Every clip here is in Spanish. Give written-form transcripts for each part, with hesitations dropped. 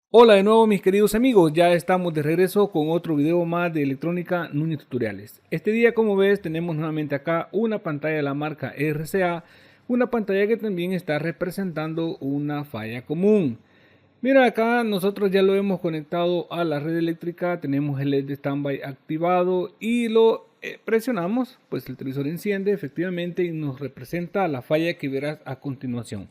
Hola de nuevo mis queridos amigos, ya estamos de regreso con otro video más de Electrónica Núñez Tutoriales. Este día, como ves, tenemos nuevamente acá una pantalla de la marca RCA, una pantalla que también está representando una falla común. Mira, acá nosotros ya lo hemos conectado a la red eléctrica, tenemos el LED de standby activado y lo presionamos, pues el televisor enciende efectivamente y nos representa la falla que verás a continuación.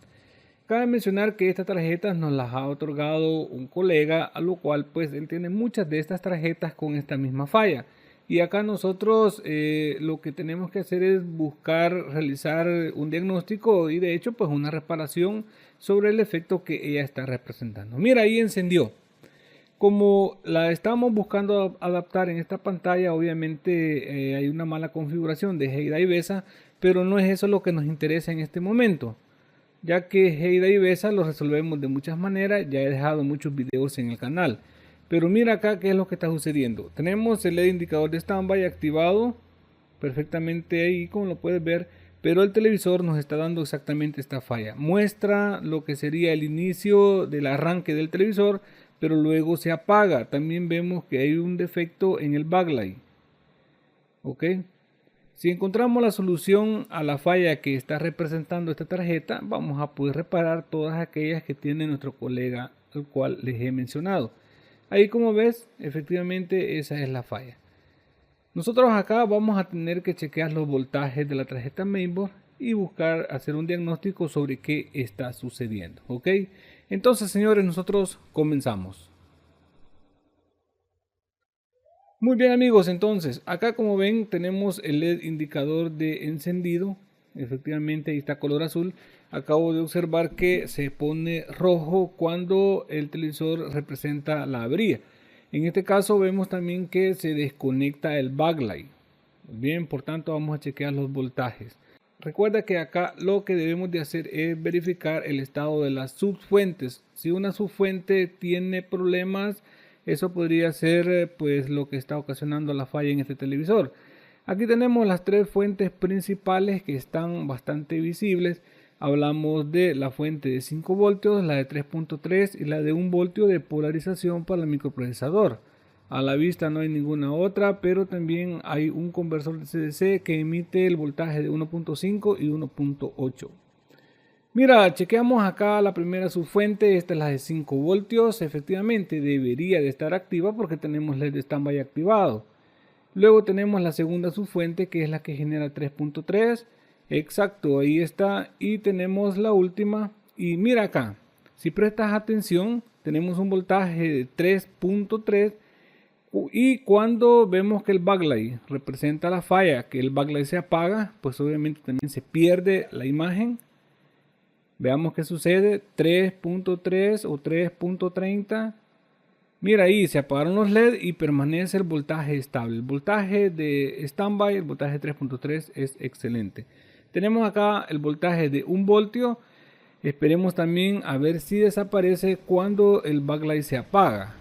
Cabe mencionar que estas tarjetas nos las ha otorgado un colega, a lo cual pues él tiene muchas de estas tarjetas con esta misma falla. Y acá nosotros lo que tenemos que hacer es buscar realizar un diagnóstico y de hecho pues una reparación sobre el efecto que ella está representando. Mira, ahí encendió. Como la estamos buscando adaptar en esta pantalla, obviamente hay una mala configuración de Heida y Besa, pero no es eso lo que nos interesa en este momento, ya que Heida y Besa lo resolvemos de muchas maneras. Ya he dejado muchos videos en el canal, pero mira acá qué es lo que está sucediendo. Tenemos el LED indicador de standby activado perfectamente ahí, como lo puedes ver, pero el televisor nos está dando exactamente esta falla. Muestra lo que sería el inicio del arranque del televisor, pero luego se apaga. También vemos que hay un defecto en el backlight. Ok, si encontramos la solución a la falla que está representando esta tarjeta, vamos a poder reparar todas aquellas que tiene nuestro colega al cual les he mencionado. Ahí, como ves, efectivamente esa es la falla. Nosotros acá vamos a tener que chequear los voltajes de la tarjeta mainboard y buscar hacer un diagnóstico sobre qué está sucediendo. Ok, entonces señores, nosotros comenzamos. Muy bien amigos, entonces acá como ven tenemos el LED indicador de encendido. Efectivamente ahí está color azul. Acabo de observar que se pone rojo cuando el televisor representa la avería. En este caso vemos también que se desconecta el backlight. Bien, por tanto vamos a chequear los voltajes. Recuerda que acá lo que debemos de hacer es verificar el estado de las subfuentes. Si una subfuente tiene problemas, eso podría ser pues lo que está ocasionando la falla en este televisor. Aquí tenemos las tres fuentes principales que están bastante visibles. Hablamos de la fuente de 5 voltios, la de 3.3 y la de 1 voltio de polarización para el microprocesador. A la vista no hay ninguna otra, pero también hay un conversor de CDC que emite el voltaje de 1.5 y 1.8. Mira, chequeamos acá la primera subfuente, esta es la de 5 voltios, efectivamente debería de estar activa porque tenemos LED de standby activado. Luego tenemos la segunda subfuente que es la que genera 3.3, exacto, ahí está, y tenemos la última, y mira acá, si prestas atención, tenemos un voltaje de 3.3, y cuando vemos que el backlight representa la falla, que el backlight se apaga, pues obviamente también se pierde la imagen. Veamos qué sucede, 3.3 o 3.30. Mira ahí, se apagaron los LED y permanece el voltaje estable. El voltaje de standby, el voltaje 3.3 es excelente. Tenemos acá el voltaje de 1 voltio. Esperemos también a ver si desaparece cuando el backlight se apaga.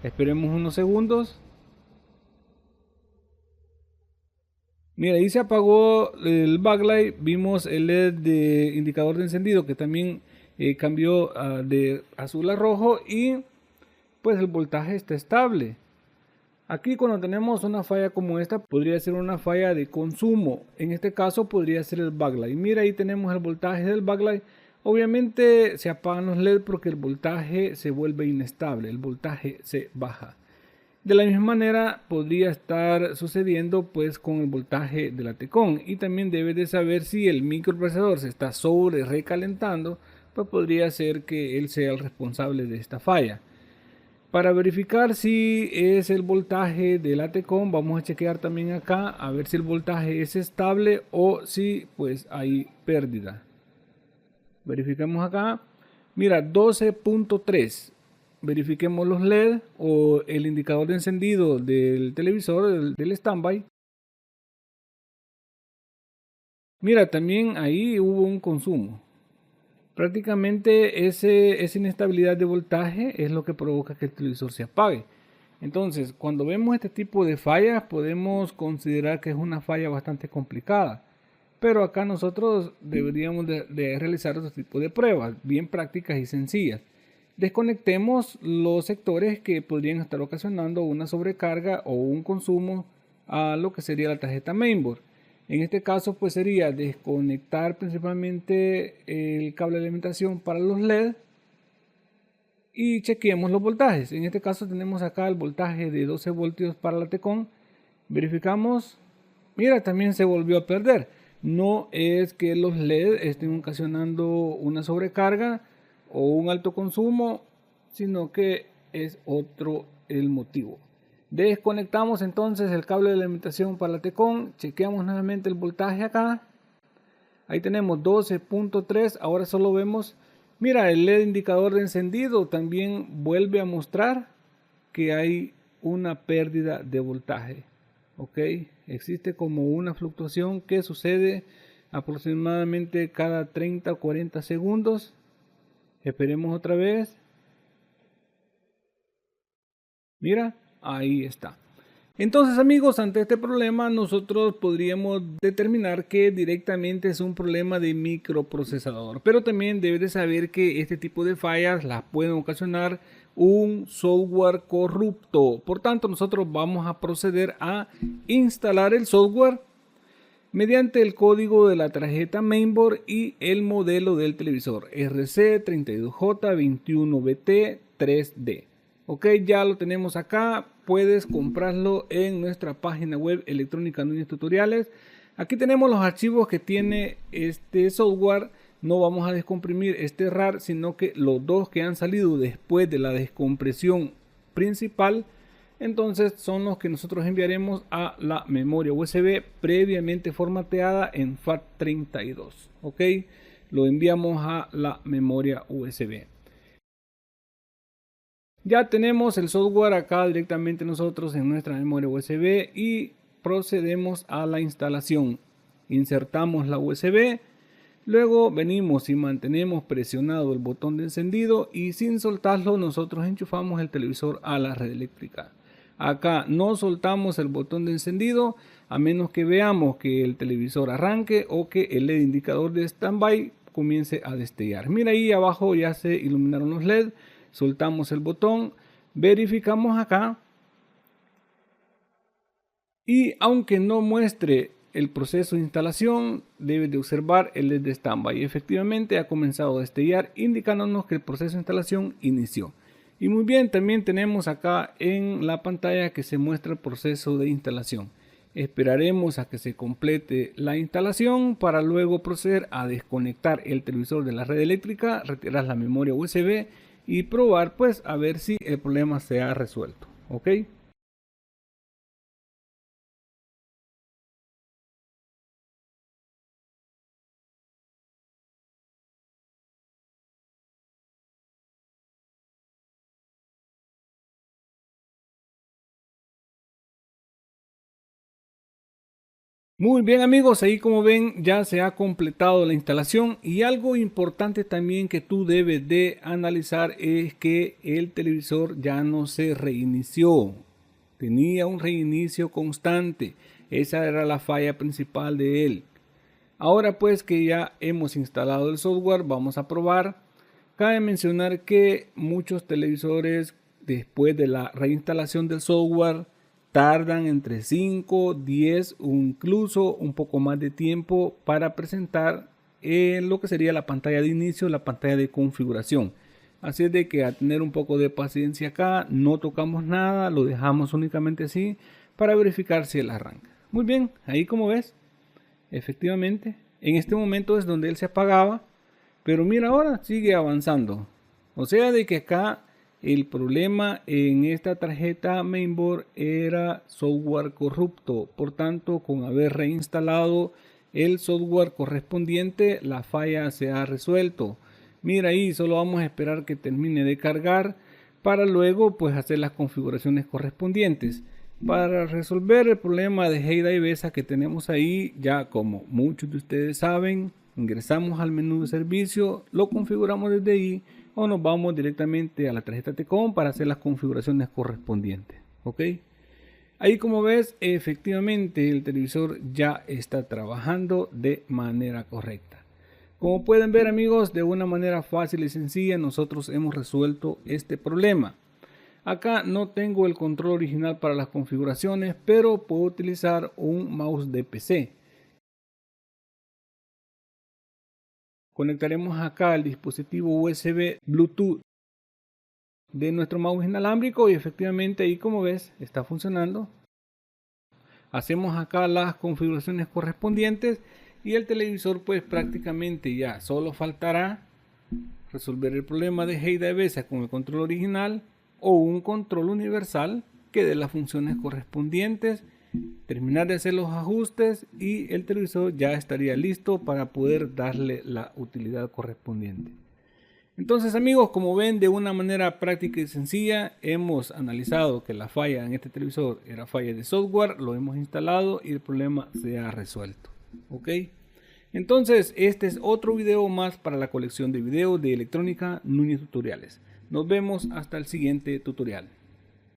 Esperemos unos segundos. Mira, ahí se apagó el backlight. Vimos el LED de indicador de encendido que también cambió de azul a rojo y pues el voltaje está estable. Aquí cuando tenemos una falla como esta podría ser una falla de consumo. En este caso podría ser el backlight. Mira, ahí tenemos el voltaje del backlight. Obviamente se apagan los LED porque el voltaje se vuelve inestable, el voltaje se baja. De la misma manera podría estar sucediendo pues con el voltaje de la Tecon, y también debes de saber si el microprocesador se está sobre recalentando, pues podría ser que él sea el responsable de esta falla. Para verificar si es el voltaje de la Tecon, vamos a chequear también acá a ver si el voltaje es estable o si pues hay pérdida. Verificamos acá, mira, 12.3. Verifiquemos los LED o el indicador de encendido del televisor, del standby. Mira, también ahí hubo un consumo. Prácticamente esa inestabilidad de voltaje es lo que provoca que el televisor se apague. Entonces, cuando vemos este tipo de fallas, podemos considerar que es una falla bastante complicada. Pero acá nosotros deberíamos de realizar otro tipo de pruebas, bien prácticas y sencillas. desconectemos los sectores que podrían estar ocasionando una sobrecarga o un consumo a lo que sería la tarjeta mainboard. En este caso pues sería desconectar principalmente el cable de alimentación para los LED y chequeemos los voltajes. En este caso tenemos acá el voltaje de 12 voltios para la Tecon. Verificamos, mira, también se volvió a perder. No es que los LED estén ocasionando una sobrecarga o un alto consumo, sino que es otro el motivo. Desconectamos entonces el cable de alimentación para la Tecon, chequeamos nuevamente el voltaje acá, ahí tenemos 12.3, ahora solo vemos, mira, el LED indicador de encendido también vuelve a mostrar que hay una pérdida de voltaje. Ok, existe como una fluctuación que sucede aproximadamente cada 30 o 40 segundos. Esperemos otra vez. Mira, ahí está. Entonces amigos, ante este problema nosotros podríamos determinar que directamente es un problema de microprocesador, pero también debes de saber que este tipo de fallas las pueden ocasionar un software corrupto. Por tanto, nosotros vamos a proceder a instalar el software mediante el código de la tarjeta mainboard y el modelo del televisor RC32J21BT3D. Ok, ya lo tenemos acá. Puedes comprarlo en nuestra página web electrónica Núñez Tutoriales. Aquí tenemos los archivos que tiene este software. No vamos a descomprimir este RAR, sino que los dos que han salido después de la descompresión principal, entonces son los que nosotros enviaremos a la memoria USB previamente formateada en FAT32. Ok, lo enviamos a la memoria USB. Ya tenemos el software acá directamente nosotros en nuestra memoria USB y procedemos a la instalación. Insertamos la USB, luego venimos y mantenemos presionado el botón de encendido y sin soltarlo nosotros enchufamos el televisor a la red eléctrica. Acá no soltamos el botón de encendido a menos que veamos que el televisor arranque o que el LED indicador de standby comience a destellar. Mira, ahí abajo ya se iluminaron los LED. Soltamos el botón, verificamos acá y aunque no muestre el proceso de instalación, debes de observar el LED de standby. Efectivamente ha comenzado a destellar, indicándonos que el proceso de instalación inició. Y muy bien, también tenemos acá en la pantalla que se muestra el proceso de instalación. Esperaremos a que se complete la instalación para luego proceder a desconectar el televisor de la red eléctrica, retirar la memoria USB y probar pues a ver si el problema se ha resuelto. Ok. Muy bien amigos, ahí como ven ya se ha completado la instalación y algo importante también que tú debes de analizar es que el televisor ya no se reinició, tenía un reinicio constante, esa era la falla principal de él. Ahora pues que ya hemos instalado el software, vamos a probar. Cabe mencionar que muchos televisores después de la reinstalación del software tardan entre 5, 10 o incluso un poco más de tiempo para presentar lo que sería la pantalla de inicio, la pantalla de configuración. Así es de que a tener un poco de paciencia acá, no tocamos nada, lo dejamos únicamente así para verificar si él arranca. Muy bien, ahí como ves, efectivamente, en este momento es donde él se apagaba, pero mira ahora sigue avanzando. O sea de que acá el problema en esta tarjeta mainboard era software corrupto. Por tanto, con haber reinstalado el software correspondiente, la falla se ha resuelto. Mira ahí, solo vamos a esperar que termine de cargar para luego pues hacer las configuraciones correspondientes. Para resolver el problema de Heyday y Besa que tenemos ahí, ya como muchos de ustedes saben, ingresamos al menú de servicio, lo configuramos desde ahí o nos vamos directamente a la tarjeta Tecon para hacer las configuraciones correspondientes. Ok, ahí como ves, efectivamente el televisor ya está trabajando de manera correcta. Como pueden ver amigos, de una manera fácil y sencilla nosotros hemos resuelto este problema. Acá no tengo el control original para las configuraciones, pero puedo utilizar un mouse de PC. Conectaremos acá el dispositivo USB Bluetooth de nuestro mouse inalámbrico y efectivamente ahí, como ves, está funcionando. Hacemos acá las configuraciones correspondientes y el televisor pues prácticamente ya solo faltará resolver el problema de Hey Davesa con el control original o un control universal que dé las funciones correspondientes, terminar de hacer los ajustes y el televisor ya estaría listo para poder darle la utilidad correspondiente. Entonces amigos, como ven, de una manera práctica y sencilla hemos analizado que la falla en este televisor era falla de software, lo hemos instalado y el problema se ha resuelto. ¿Ok? Entonces este es otro video más para la colección de videos de electrónica Núñez Tutoriales. Nos vemos hasta el siguiente tutorial.